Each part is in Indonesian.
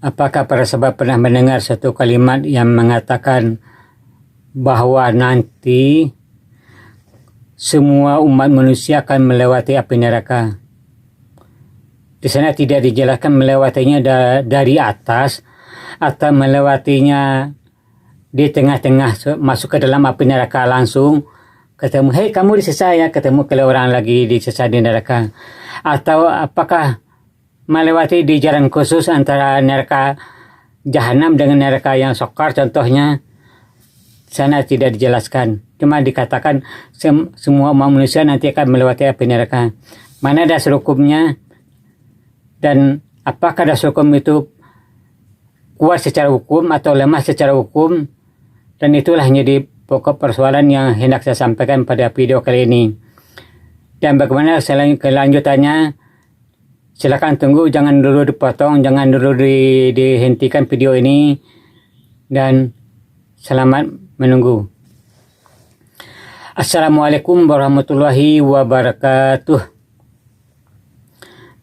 Apakah para sahabat pernah mendengar satu kalimat yang mengatakan bahwa nanti semua umat manusia akan melewati api neraka? Di sana tidak dijelaskan melewatinya dari atas atau melewatinya di tengah-tengah masuk ke dalam api neraka langsung. Ketemu, hei kamu disesat ya, ketemu kalau orang lagi disesat di neraka. Atau apakah melewati di jalan khusus antara neraka jahanam dengan neraka yang sokar contohnya, sana tidak dijelaskan. Cuma dikatakan semua umat manusia nanti akan melewati api neraka. Mana dasar hukumnya dan apakah dasar hukum itu kuat secara hukum atau lemah secara hukum, dan itulah jadi pokok persoalan yang hendak saya sampaikan pada video kali ini. Dan bagaimana kelanjutannya, silakan tunggu, jangan dulu dipotong, jangan dulu dihentikan video ini, dan selamat menunggu. Assalamualaikum warahmatullahi wabarakatuh.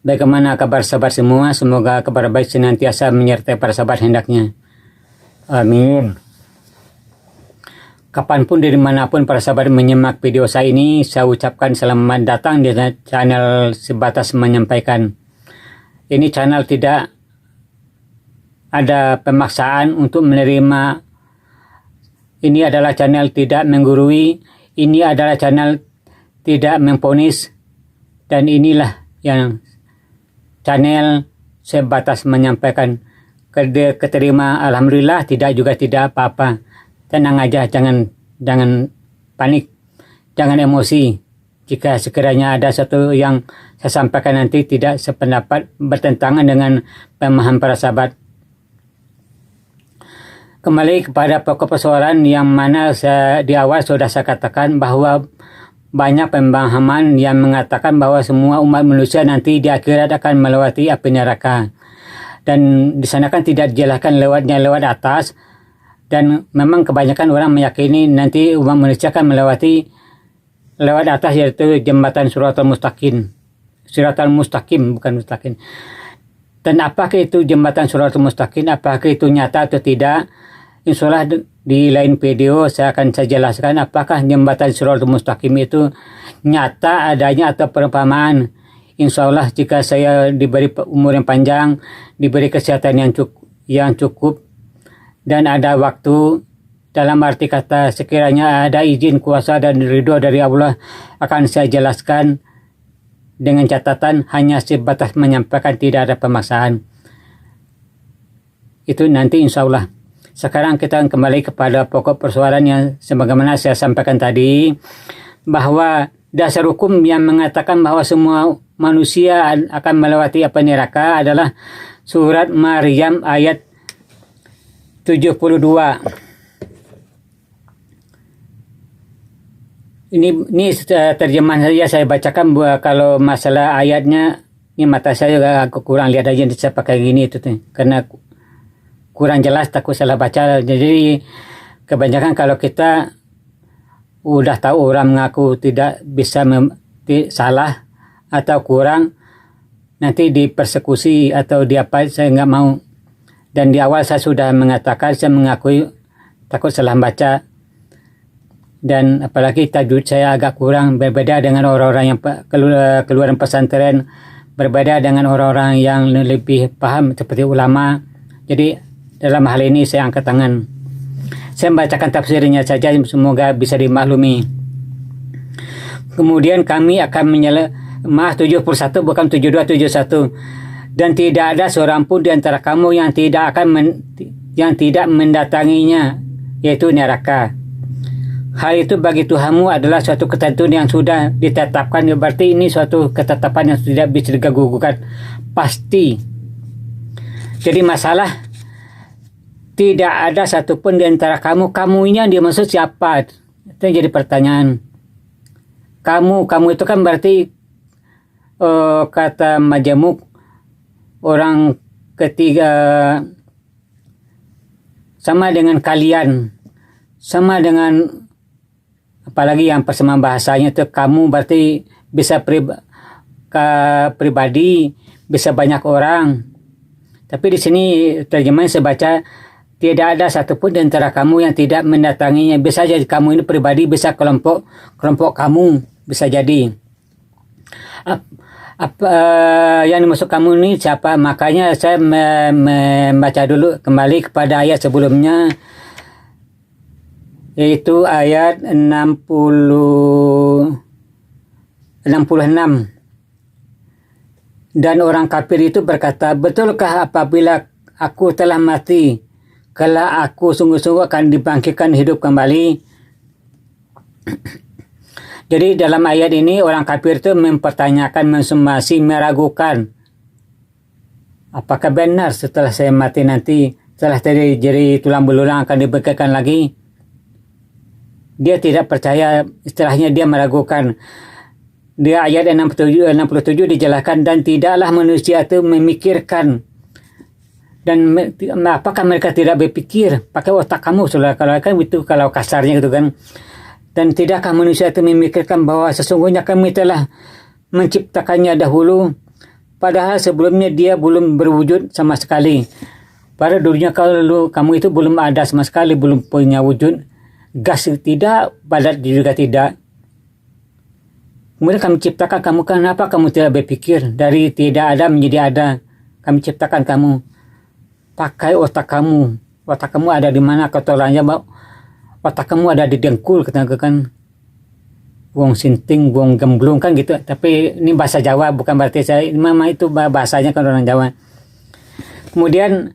Bagaimana kabar sahabat semua? Semoga kabar baik senantiasa menyertai para sahabat hendaknya. Amin. Kapanpun dari manapun para sahabat menyimak video saya ini, saya ucapkan selamat datang di channel Sebatas Menyampaikan. Ini channel tidak ada pemaksaan untuk menerima. Ini adalah channel tidak menggurui. Ini adalah channel tidak memponis. Dan inilah yang channel Sebatas Menyampaikan. Keterima alhamdulillah, tidak juga tidak apa-apa. Tenang aja, jangan panik, jangan emosi. Jika sekiranya ada satu yang saya sampaikan nanti tidak sependapat, bertentangan dengan pemahaman para sahabat. Kembali kepada pokok persoalan yang mana di awal sudah saya katakan bahwa banyak pemahaman yang mengatakan bahwa semua umat manusia nanti di akhirat akan melewati api neraka. Dan di sana kan tidak dijelaskan lewatnya lewat atas. Dan memang kebanyakan orang meyakini nanti umat manusia akan melewati lewat atas, yaitu jembatan Siratal Mustaqim. Siratal Mustaqim, bukan Mustaqim. Dan apakah itu jembatan Siratal Mustaqim? Apakah itu nyata atau tidak? Insyaallah di lain video saya akan jelaskan apakah jembatan Siratal Mustaqim itu nyata adanya atau perumpamaan. Insyaallah jika saya diberi umur yang panjang, diberi kesehatan yang cukup, dan ada waktu, dalam arti kata sekiranya ada izin kuasa dan ridho dari Allah, akan saya jelaskan dengan catatan hanya sebatas menyampaikan, tidak ada pemaksaan. Itu nanti insya Allah. Sekarang kita kembali kepada pokok persoalan yang sebagaimana saya sampaikan tadi, bahwa dasar hukum yang mengatakan bahwa semua manusia akan melewati api neraka adalah surat Maryam ayat 72. Ini terjemahan saja saya bacakan. Kalau masalah ayatnya, ini mata saya agak kurang lihat aja, saya pakai gini itu tuh, karena kurang jelas, takut salah baca. Jadi kebanyakan kalau kita udah tahu orang mengaku tidak bisa salah atau kurang, nanti dipersekusi atau diapa, saya nggak mau. Dan di awal saya sudah mengatakan, saya mengakui takut salah baca. Dan apalagi tajwid saya agak kurang, berbeda dengan orang-orang yang keluaran pesantren, berbeda dengan orang-orang yang lebih paham seperti ulama. Jadi dalam hal ini saya angkat tangan. Saya membacakan tafsirnya saja, semoga bisa dimaklumi. Kemudian kami akan 71 bukan 72, 71. Dan tidak ada seorang pun di antara kamu yang tidak mendatanginya, yaitu neraka. Hal itu bagi Tuhanmu adalah suatu ketentuan yang sudah ditetapkan. Berarti ini suatu ketetapan yang tidak bisa diganggu-gugat, pasti. Jadi masalah tidak ada satupun di antara kamu. Kamunya dia maksud siapa? Itu jadi pertanyaan. Kamu itu kan berarti kata majemuk, orang ketiga, sama dengan kalian, sama dengan, apalagi yang persamaan bahasanya itu kamu berarti bisa pribadi, bisa banyak orang. Tapi di sini terjemahan saya baca, tidak ada satupun di antara kamu yang tidak mendatanginya. Bisa jadi kamu ini pribadi, bisa kelompok kamu, bisa jadi. Apa yang dimaksud kamu ini siapa? Makanya saya membaca dulu kembali kepada ayat sebelumnya, yaitu ayat 66. Dan orang kafir itu berkata, betulkah apabila aku telah mati, kelak aku sungguh-sungguh akan dibangkitkan hidup kembali? Jadi dalam ayat ini orang kafir itu mempertanyakan, masih meragukan, apakah benar setelah saya mati nanti, setelah jadi tulang belulang akan dibangkitkan lagi? Dia tidak percaya, istilahnya dia meragukan. Di ayat 67 dijelaskan, dan tidaklah manusia itu memikirkan. Dan apakah mereka tidak berpikir? Pakai otak kamu, saudara. Kalau kan itu, kalau kasarnya gitu kan. Dan tidakkah manusia itu memikirkan bahwa sesungguhnya kami telah menciptakannya dahulu, padahal sebelumnya dia belum berwujud sama sekali. Pada dulunya kalau kamu itu belum ada sama sekali, belum punya wujud. Gas tidak, badat juga tidak. Kemudian kami ciptakan kamu, kenapa kamu tidak berpikir? Dari tidak ada menjadi ada. Kami ciptakan kamu. Pakai otak kamu. Otak kamu ada di mana? Kotorannya, otak kamu ada di dengkul, katakan. Wong sinting, wong gemblung kan gitu. Tapi ini bahasa Jawa, bukan berarti saya. Memang itu bahasanya kan orang Jawa. Kemudian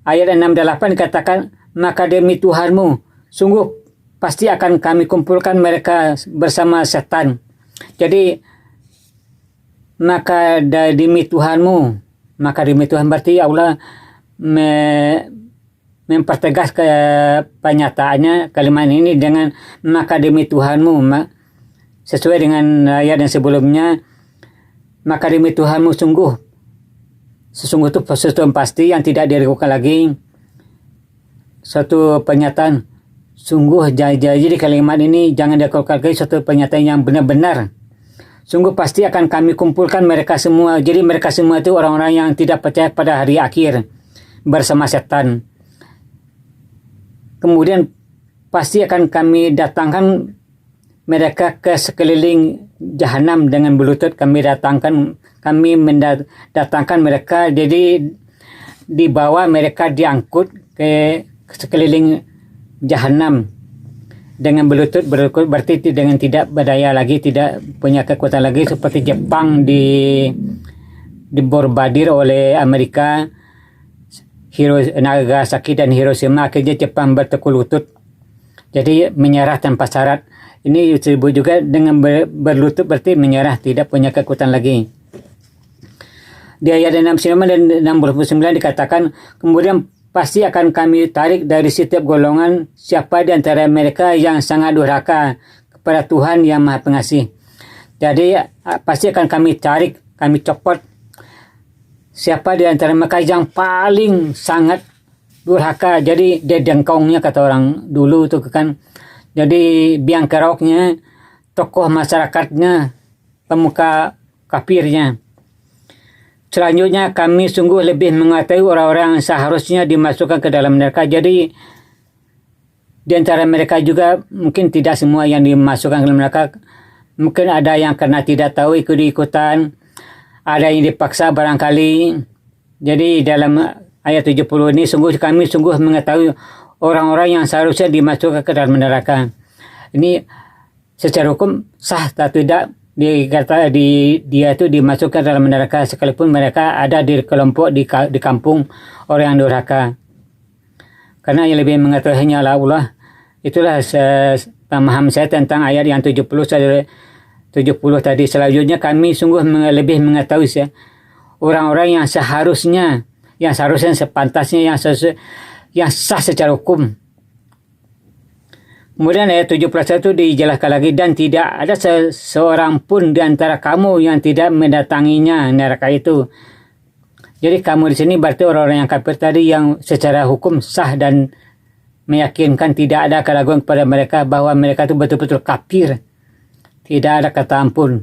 ayat 68 dikatakan, maka demi Tuhanmu, sungguh pasti akan kami kumpulkan mereka bersama setan. Jadi maka demi Tuhanmu, maka demi Tuhan berarti Allah mempertegas ke penyataannya kalimat ini dengan maka demi Tuhanmu, sesuai dengan ayat yang sebelumnya, maka demi Tuhanmu sesungguh itu sesuatu yang pasti yang tidak diragukan lagi, suatu pernyataan. Sungguh, jadi kalimat ini jangan diragukan lagi, suatu pernyataan yang benar-benar. Sungguh pasti akan kami kumpulkan mereka semua. Jadi mereka semua itu orang-orang yang tidak percaya pada hari akhir bersama setan. Kemudian pasti akan kami datangkan mereka ke sekeliling jahanam dengan berlutut. Kami mendatangkan mereka. Jadi dibawa mereka, diangkut ke sekeliling jahanam dengan berlutut berarti dengan tidak berdaya lagi, tidak punya kekuatan lagi, seperti Jepang diborbadir oleh Amerika, Nagasaki dan Hiroshima, akhirnya Jepang bertekuk lutut, jadi menyerah tanpa syarat. Ini disebut juga dengan berlutut berarti menyerah, tidak punya kekuatan lagi. Di ayat 69 dan 69 dikatakan, kemudian pasti akan kami tarik dari setiap golongan siapa di antara mereka yang sangat durhaka kepada Tuhan yang Maha Pengasih. Jadi pasti akan kami tarik, kami copot siapa di antara mereka yang paling sangat durhaka. Jadi dedengkongnya kata orang dulu itu kan. Jadi biang keroknya, tokoh masyarakatnya, pemuka kafirnya. Selanjutnya kami sungguh lebih mengetahui orang-orang yang seharusnya dimasukkan ke dalam neraka. Jadi di antara mereka juga mungkin tidak semua yang dimasukkan ke dalam neraka. Mungkin ada yang karena tidak tahu ikut-ikutan, ada yang dipaksa barangkali. Jadi dalam ayat 70 ini kami sungguh mengetahui orang-orang yang seharusnya dimasukkan ke dalam neraka. Ini secara hukum sah atau tidak? Dia itu dimasukkan dalam neraka sekalipun mereka ada di kelompok di kampung orang yang durhaka. Karena yang lebih mengetahuinya adalah Allah. Itulah pemahaman saya tentang ayat yang 70 tadi. Selanjutnya kami sungguh lebih mengetahui orang-orang yang seharusnya sepantasnya yang sah secara hukum. Kemudian ayat 71 dijelaskan lagi, dan tidak ada seorang pun di antara kamu yang tidak mendatanginya neraka itu. Jadi kamu di sini berarti orang-orang yang kafir tadi yang secara hukum sah dan meyakinkan, tidak ada keraguan kepada mereka bahwa mereka itu betul-betul kafir. Tidak ada kata ampun.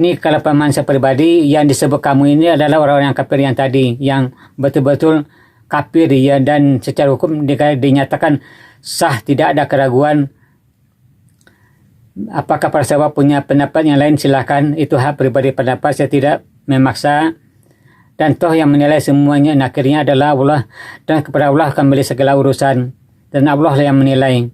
Ini kalau pemahaman saya pribadi, yang disebut kamu ini adalah orang-orang yang kafir yang tadi, yang betul-betul kafir ya, dan secara hukum dinyatakan sah, tidak ada keraguan. Apakah para sahabat punya pendapat yang lain, silakan, itu hak pribadi pendapat, saya tidak memaksa. Dan toh yang menilai semuanya akhirnya adalah Allah, dan kepada Allah kembali segala urusan, dan Allah lah yang menilai.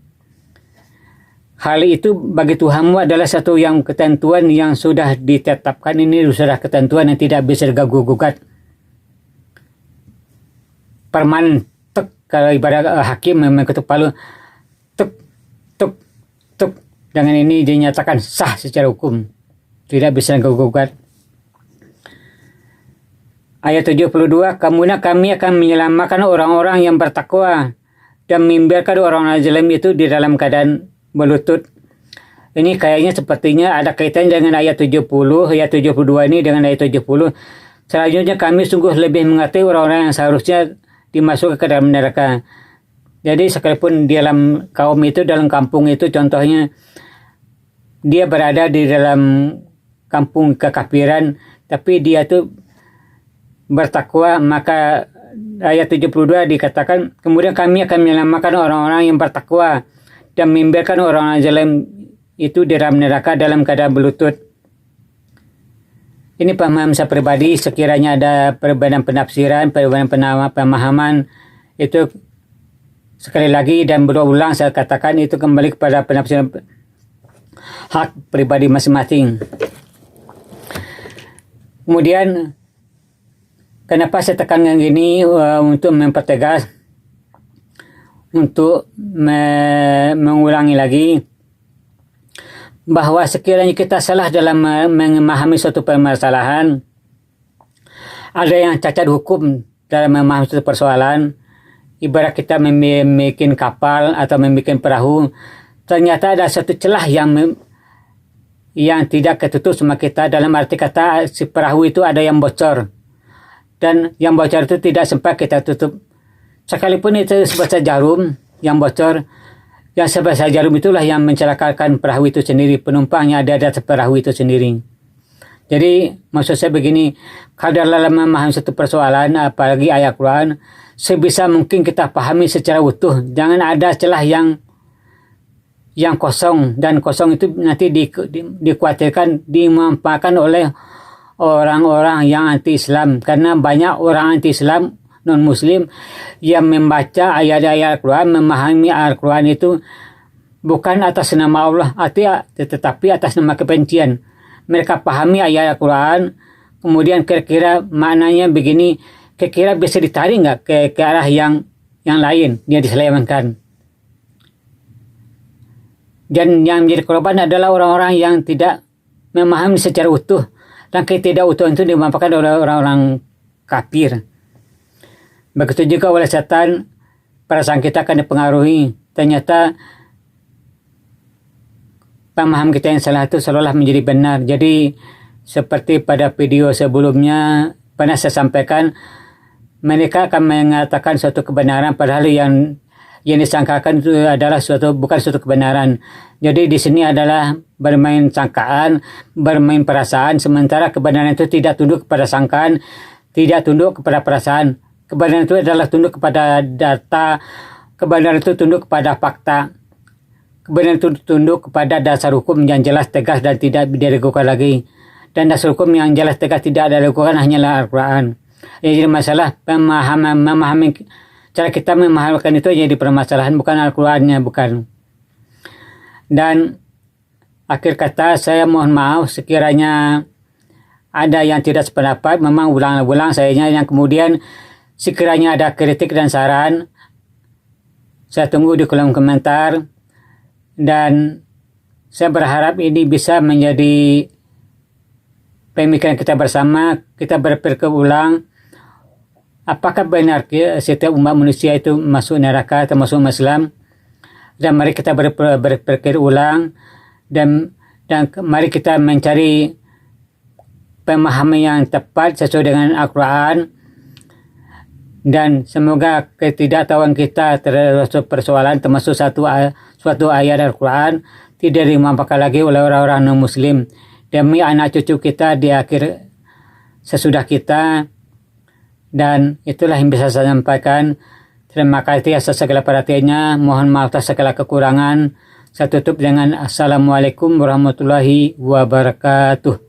Hal itu bagi Tuhanmu adalah satu yang ketentuan yang sudah ditetapkan. Ini sudah ketentuan yang tidak bisa diganggu-gugat. Permanen, tek, kalau ibarat hakim mengetuk palu, tek, tek, tek. Dengan ini dinyatakan sah secara hukum, tidak bisa diganggu-gugat. Ayat 72, kemudian kami akan menyelamatkan orang-orang yang bertakwa dan membiarkan orang-orang zalim itu di dalam keadaan berlutut. Ini kayaknya sepertinya ada kaitan dengan ayat 70, ayat 72 ini dengan ayat 70. Selanjutnya kami sungguh lebih mengerti orang-orang yang seharusnya dimasukkan ke dalam neraka. Jadi sekalipun di dalam kaum itu, dalam kampung itu, contohnya dia berada di dalam kampung kekafiran, tapi dia tuh bertakwa, maka ayat 72 dikatakan, kemudian kami akan menyelamatkan orang-orang yang bertakwa dan membiarkan orang-orang zalim itu di dalam neraka dalam keadaan berlutut. Ini pemahaman saya pribadi. Sekiranya ada perbedaan penafsiran, perbedaan pemahaman, itu sekali lagi dan berulang saya katakan, itu kembali kepada penafsiran hak pribadi masing-masing. Kemudian kenapa saya tekankan gini, untuk mempertegas, untuk mengulangi lagi bahwa sekiranya kita salah dalam memahami suatu permasalahan, ada yang cacat hukum dalam memahami suatu persoalan. Ibarat kita membuat kapal atau membuat perahu, ternyata ada satu celah yang tidak ketutup sama kita, dalam arti kata si perahu itu ada yang bocor, dan yang bocor itu tidak sempat kita tutup. Sekalipun itu sebesar jarum yang bocor, yang sebesar jarum itulah yang mencelakakan perahu itu sendiri, penumpangnya ada di atas perahu itu sendiri. Jadi maksud saya begini, kalau dalam memahami satu persoalan, apalagi ayat Quran, sebisa mungkin kita pahami secara utuh. Jangan ada celah yang kosong, dan kosong itu nanti dikhawatirkan dimanfaatkan oleh orang-orang yang anti-Islam, karena banyak orang anti-Islam non-Muslim yang membaca ayat-ayat Al-Quran, memahami Al-Quran itu bukan atas nama Allah, tetapi atas nama kebencian. Mereka pahami ayat Al-Quran, kemudian kira-kira maknanya begini, kira-kira bisa ditarik nggak ke arah yang lain, dia diselewengkan. Dan yang menjadi korban adalah orang-orang yang tidak memahami secara utuh, dan ketidakutuhan itu dimanfaatkan oleh orang-orang kafir. Begitu juga oleh setan, perasaan kita akan dipengaruhi. Ternyata pemahaman kita yang salah itu seolah menjadi benar. Jadi seperti pada video sebelumnya pernah saya sampaikan, mereka akan mengatakan suatu kebenaran padahal yang disangkakan itu adalah bukan suatu kebenaran. Jadi di sini adalah bermain sangkaan, bermain perasaan, sementara kebenaran itu tidak tunduk kepada sangkaan, tidak tunduk kepada perasaan. Kebenaran itu adalah tunduk kepada data, kebenaran itu tunduk kepada fakta, kebenaran itu tunduk kepada dasar hukum yang jelas, tegas, dan tidak diragukan lagi. Dan dasar hukum yang jelas, tegas, tidak diragukan hanyalah Al-Quran. Jadi masalah memahami, cara kita memahamikan itu jadi permasalahan, bukan Al-Qurannya, bukan. Dan akhir kata, saya mohon maaf sekiranya ada yang tidak sependapat, memang ulang-ulang sayanya, yang kemudian sekiranya ada kritik dan saran, saya tunggu di kolom komentar. Dan saya berharap ini bisa menjadi pemikiran kita bersama. Kita berpikir ulang, apakah benar setiap umat manusia itu masuk neraka atau masuk Islam? Dan mari kita berpikir ulang, dan mari kita mencari pemahaman yang tepat sesuai dengan Al-Quran. Dan semoga ketidaktahuan kita terhadap persoalan, termasuk suatu ayat Al-Quran, tidak dimanfaatkan lagi oleh orang-orang non-Muslim demi anak cucu kita di akhir sesudah kita. Dan itulah yang bisa saya sampaikan. Terima kasih atas segala perhatiannya. Mohon maaf atas segala kekurangan. Saya tutup dengan Assalamualaikum warahmatullahi wabarakatuh.